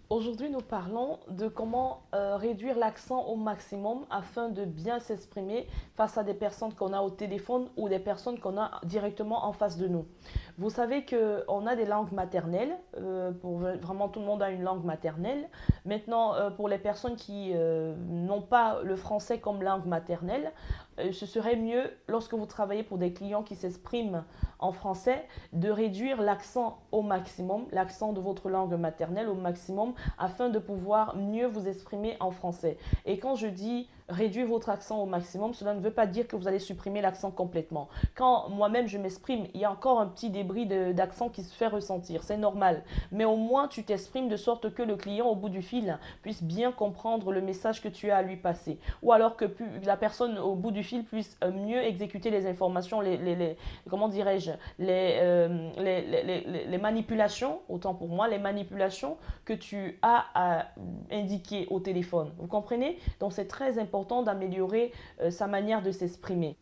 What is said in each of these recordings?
Aujourd'hui, nous parlons de comment réduire l'accent au maximum afin de bien s'exprimer face à des personnes qu'on a au téléphone ou des personnes qu'on a directement en face de nous. Vous savez qu'on a des langues maternelles, vraiment tout le monde a une langue maternelle. Maintenant, pour les personnes qui n'ont pas le français comme langue maternelle, ce serait mieux, lorsque vous travaillez pour des clients qui s'expriment en français, de réduire l'accent au maximum, l'accent de votre langue maternelle au maximum, afin de pouvoir mieux vous exprimer en français. Et quand je dis réduire votre accent au maximum, cela ne veut pas dire que vous allez supprimer l'accent complètement. Quand moi-même je m'exprime, il y a encore un petit débris d'accent qui se fait ressentir, c'est normal. Mais au moins tu t'exprimes de sorte que le client au bout du fil puisse bien comprendre le message que tu as à lui passer. Ou alors que la personne au bout du fil puisse mieux exécuter les informations, comment dirais-je, les manipulations, autant pour moi, les manipulations que tu as à indiquer au téléphone. Vous comprenez? Donc c'est très important d'améliorer sa manière de s'exprimer.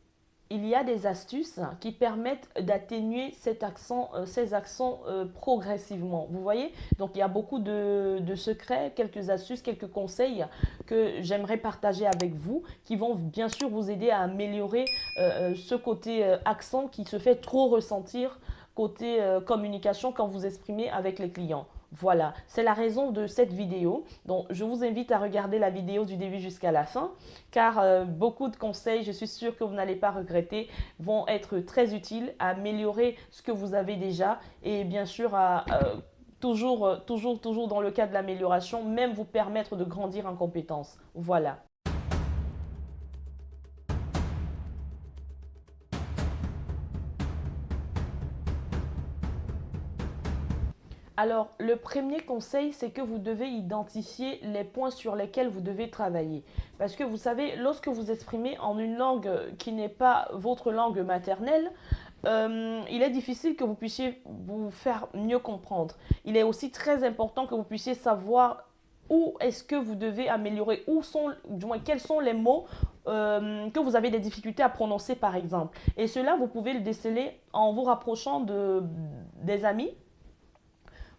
Il y a des astuces qui permettent d'atténuer ces accents progressivement. Vous voyez? Donc il y a beaucoup de secrets, quelques astuces, quelques conseils que j'aimerais partager avec vous qui vont bien sûr vous aider à améliorer ce côté accent qui se fait trop ressentir côté communication quand vous exprimez avec les clients. Voilà, c'est la raison de cette vidéo. Donc, je vous invite à regarder la vidéo du début jusqu'à la fin, car beaucoup de conseils, je suis sûre que vous n'allez pas regretter, vont être très utiles à améliorer ce que vous avez déjà et bien sûr à toujours dans le cas de l'amélioration, même vous permettre de grandir en compétences. Voilà. Alors, le premier conseil, c'est que vous devez identifier les points sur lesquels vous devez travailler. Parce que vous savez, lorsque vous exprimez en une langue qui n'est pas votre langue maternelle, il est difficile que vous puissiez vous faire mieux comprendre. Il est aussi très important que vous puissiez savoir où est-ce que vous devez améliorer, où sont, du moins, quels sont les mots que vous avez des difficultés à prononcer, par exemple. Et cela, vous pouvez le déceler en vous rapprochant des amis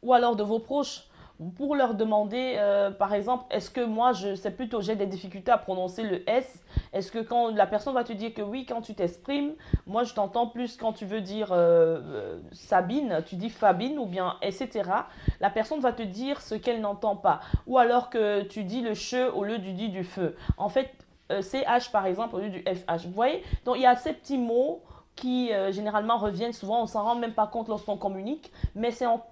ou alors de vos proches pour leur demander, par exemple, est-ce que moi, c'est plutôt, j'ai des difficultés à prononcer le S. Est-ce que quand la personne va te dire que oui, quand tu t'exprimes, moi, je t'entends plus quand tu veux dire Sabine, tu dis Fabine ou bien etc. La personne va te dire ce qu'elle n'entend pas. Ou alors que tu dis le che au lieu du feu. En fait, CH par exemple au lieu du FH. Vous voyez? Donc, il y a ces petits mots qui généralement reviennent souvent, on s'en rend même pas compte lorsqu'on communique, mais c'est en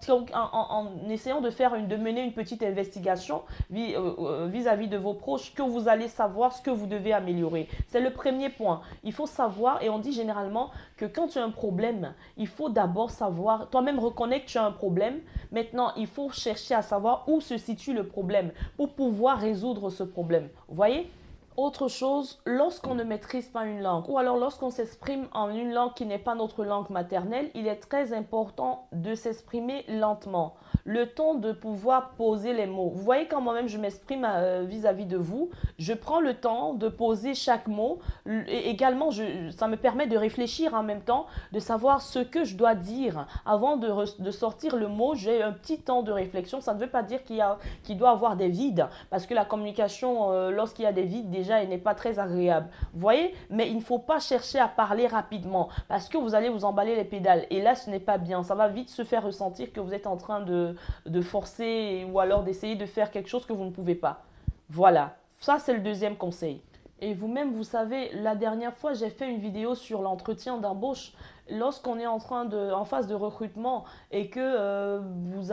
essayant de mener une petite investigation vis-à-vis de vos proches que vous allez savoir ce que vous devez améliorer. C'est le premier point. Il faut savoir, et on dit généralement que quand tu as un problème, il faut d'abord savoir, toi-même reconnaître que tu as un problème. Maintenant, il faut chercher à savoir où se situe le problème pour pouvoir résoudre ce problème. Vous voyez? Autre chose, lorsqu'on ne maîtrise pas une langue ou alors lorsqu'on s'exprime en une langue qui n'est pas notre langue maternelle, il est très important de s'exprimer lentement. Le temps de pouvoir poser les mots. Vous voyez quand moi-même je m'exprime vis-à-vis de vous, je prends le temps de poser chaque mot et également ça me permet de réfléchir en même temps, de savoir ce que je dois dire avant de sortir le mot. J'ai un petit temps de réflexion. Ça ne veut pas dire qu'il doit avoir des vides parce que la communication, lorsqu'il y a des vides, déjà, elle n'est pas très agréable. Vous voyez? Mais il ne faut pas chercher à parler rapidement parce que vous allez vous emballer les pédales. Et là, ce n'est pas bien. Ça va vite se faire ressentir que vous êtes en train de forcer ou alors d'essayer de faire quelque chose que vous ne pouvez pas. Voilà. Ça, c'est le deuxième conseil. Et vous-même, vous savez, la dernière fois, j'ai fait une vidéo sur l'entretien d'embauche. Lorsqu'on est en phase de recrutement et que vous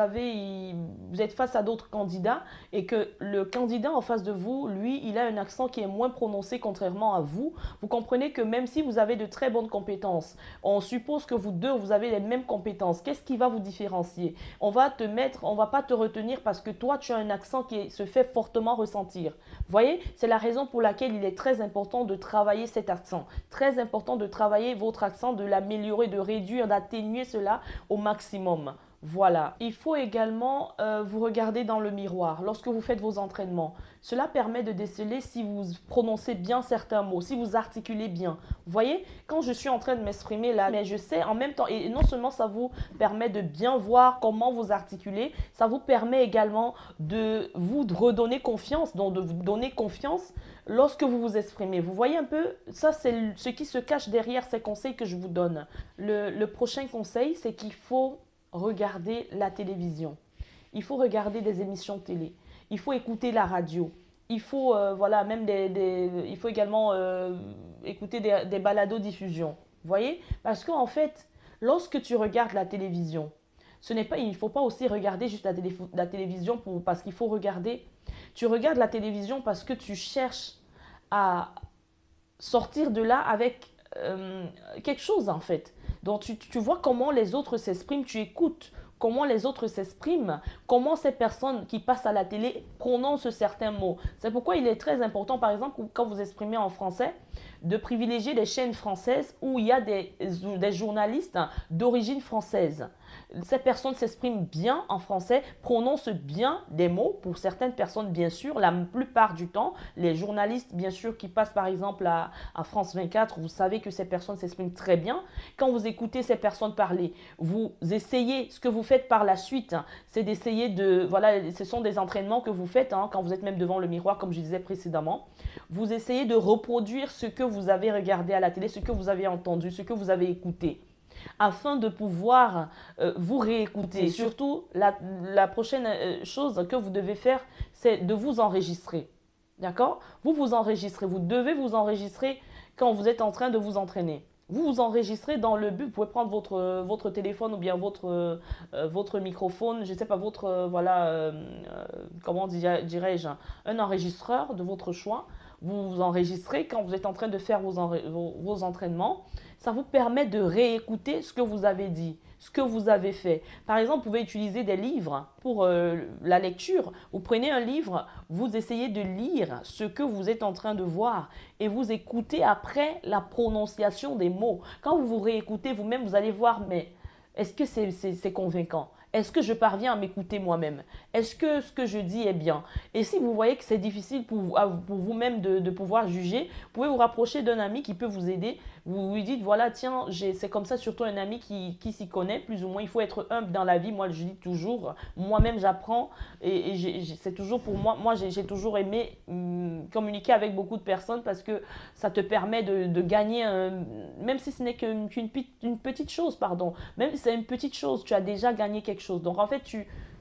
êtes face à d'autres candidats et que le candidat en face de vous, lui, il a un accent qui est moins prononcé contrairement à vous, vous comprenez que même si vous avez de très bonnes compétences, on suppose que vous deux, vous avez les mêmes compétences. Qu'est-ce qui va vous différencier? On va pas te retenir parce que toi, tu as un accent qui se fait fortement ressentir. Vous voyez, c'est la raison pour laquelle il est très important de travailler cet accent. Très important de travailler votre accent, de l'améliorer, de réduire, d'atténuer cela au maximum. Voilà. Il faut également vous regarder dans le miroir lorsque vous faites vos entraînements. Cela permet de déceler si vous prononcez bien certains mots, si vous articulez bien. Vous voyez, quand je suis en train de m'exprimer là, mais je sais en même temps, et non seulement ça vous permet de bien voir comment vous articulez, ça vous permet également de vous redonner confiance, donc de vous donner confiance lorsque vous vous exprimez. Vous voyez un peu, ça c'est ce qui se cache derrière ces conseils que je vous donne. Le prochain conseil, c'est qu'il faut regarder la télévision. Il faut regarder des émissions télé. Il faut écouter la radio. Il faut, voilà, même il faut également écouter des balados-diffusions. Vous voyez? Parce qu'en fait, lorsque tu regardes la télévision, ce n'est pas, il ne faut pas aussi regarder juste la télévision parce qu'il faut regarder. Tu regardes la télévision parce que tu cherches à sortir de là avec quelque chose en fait. Donc tu vois comment les autres s'expriment, tu écoutes comment les autres s'expriment, comment ces personnes qui passent à la télé prononcent certains mots. C'est pourquoi il est très important, par exemple, quand vous exprimez en français, de privilégier les chaînes françaises où il y a des journalistes d'origine française. Ces personnes s'expriment bien en français, prononcent bien des mots, pour certaines personnes bien sûr, la plupart du temps. Les journalistes bien sûr qui passent par exemple à France 24, vous savez que ces personnes s'expriment très bien. Quand vous écoutez ces personnes parler, vous essayez, ce que vous faites par la suite, c'est d'essayer de, voilà, ce sont des entraînements que vous faites quand vous êtes même devant le miroir comme je disais précédemment. Vous essayez de reproduire ce que vous avez regardé à la télé, ce que vous avez entendu, ce que vous avez écouté afin de pouvoir vous réécouter. Surtout, la prochaine chose que vous devez faire, c'est de vous enregistrer. D'accord? Vous vous enregistrez. Vous devez vous enregistrer quand vous êtes en train de vous entraîner. Vous vous enregistrez dans le but, vous pouvez prendre votre téléphone ou bien votre microphone, je ne sais pas, comment dirais-je, un enregistreur de votre choix. Vous vous enregistrez quand vous êtes en train de faire vos entraînements. Ça vous permet de réécouter ce que vous avez dit, ce que vous avez fait. Par exemple, vous pouvez utiliser des livres pour la lecture. Vous prenez un livre, vous essayez de lire ce que vous êtes en train de voir et vous écoutez après la prononciation des mots. Quand vous vous réécoutez vous-même, vous allez voir, mais est-ce que c'est convaincant? Est-ce que je parviens à m'écouter moi-même? Est-ce que ce que je dis est bien? Et si vous voyez que c'est difficile pour vous-même de pouvoir juger, vous pouvez vous rapprocher d'un ami qui peut vous aider. Vous lui dites, voilà, tiens, c'est comme ça, surtout un ami qui s'y connaît, plus ou moins. Il faut être humble dans la vie. Moi, je dis toujours, moi-même, j'apprends. Et c'est toujours pour moi, j'ai toujours aimé communiquer avec beaucoup de personnes parce que ça te permet de gagner, même si ce n'est qu'une petite chose, pardon. Même si c'est une petite chose, tu as déjà gagné quelque chose. Donc, en fait,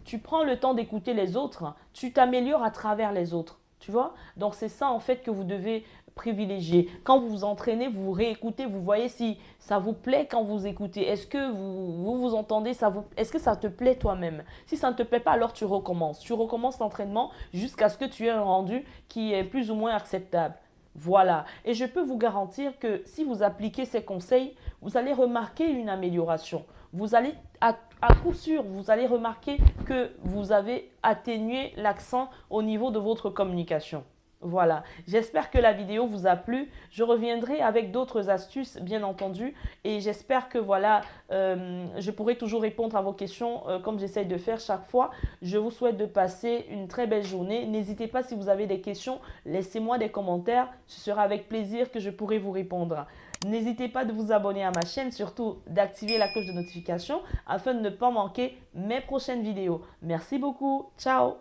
tu prends le temps d'écouter les autres, tu t'améliores à travers les autres. Tu vois? Donc, c'est ça, en fait, que vous devez privilégier. Quand vous vous entraînez, vous réécoutez, vous voyez si ça vous plaît quand vous écoutez. Est-ce que vous entendez, est-ce que ça te plaît toi-même? Si ça ne te plaît pas, alors tu recommences. Tu recommences l'entraînement jusqu'à ce que tu aies un rendu qui est plus ou moins acceptable. Voilà. Et je peux vous garantir que si vous appliquez ces conseils, vous allez remarquer une amélioration. Vous allez, à coup sûr, vous allez remarquer que vous avez atténué l'accent au niveau de votre communication. Voilà, j'espère que la vidéo vous a plu. Je reviendrai avec d'autres astuces, bien entendu. Et j'espère que voilà, je pourrai toujours répondre à vos questions comme j'essaye de faire chaque fois. Je vous souhaite de passer une très belle journée. N'hésitez pas si vous avez des questions, laissez-moi des commentaires. Ce sera avec plaisir que je pourrai vous répondre. N'hésitez pas de vous abonner à ma chaîne, surtout d'activer la cloche de notification afin de ne pas manquer mes prochaines vidéos. Merci beaucoup, ciao!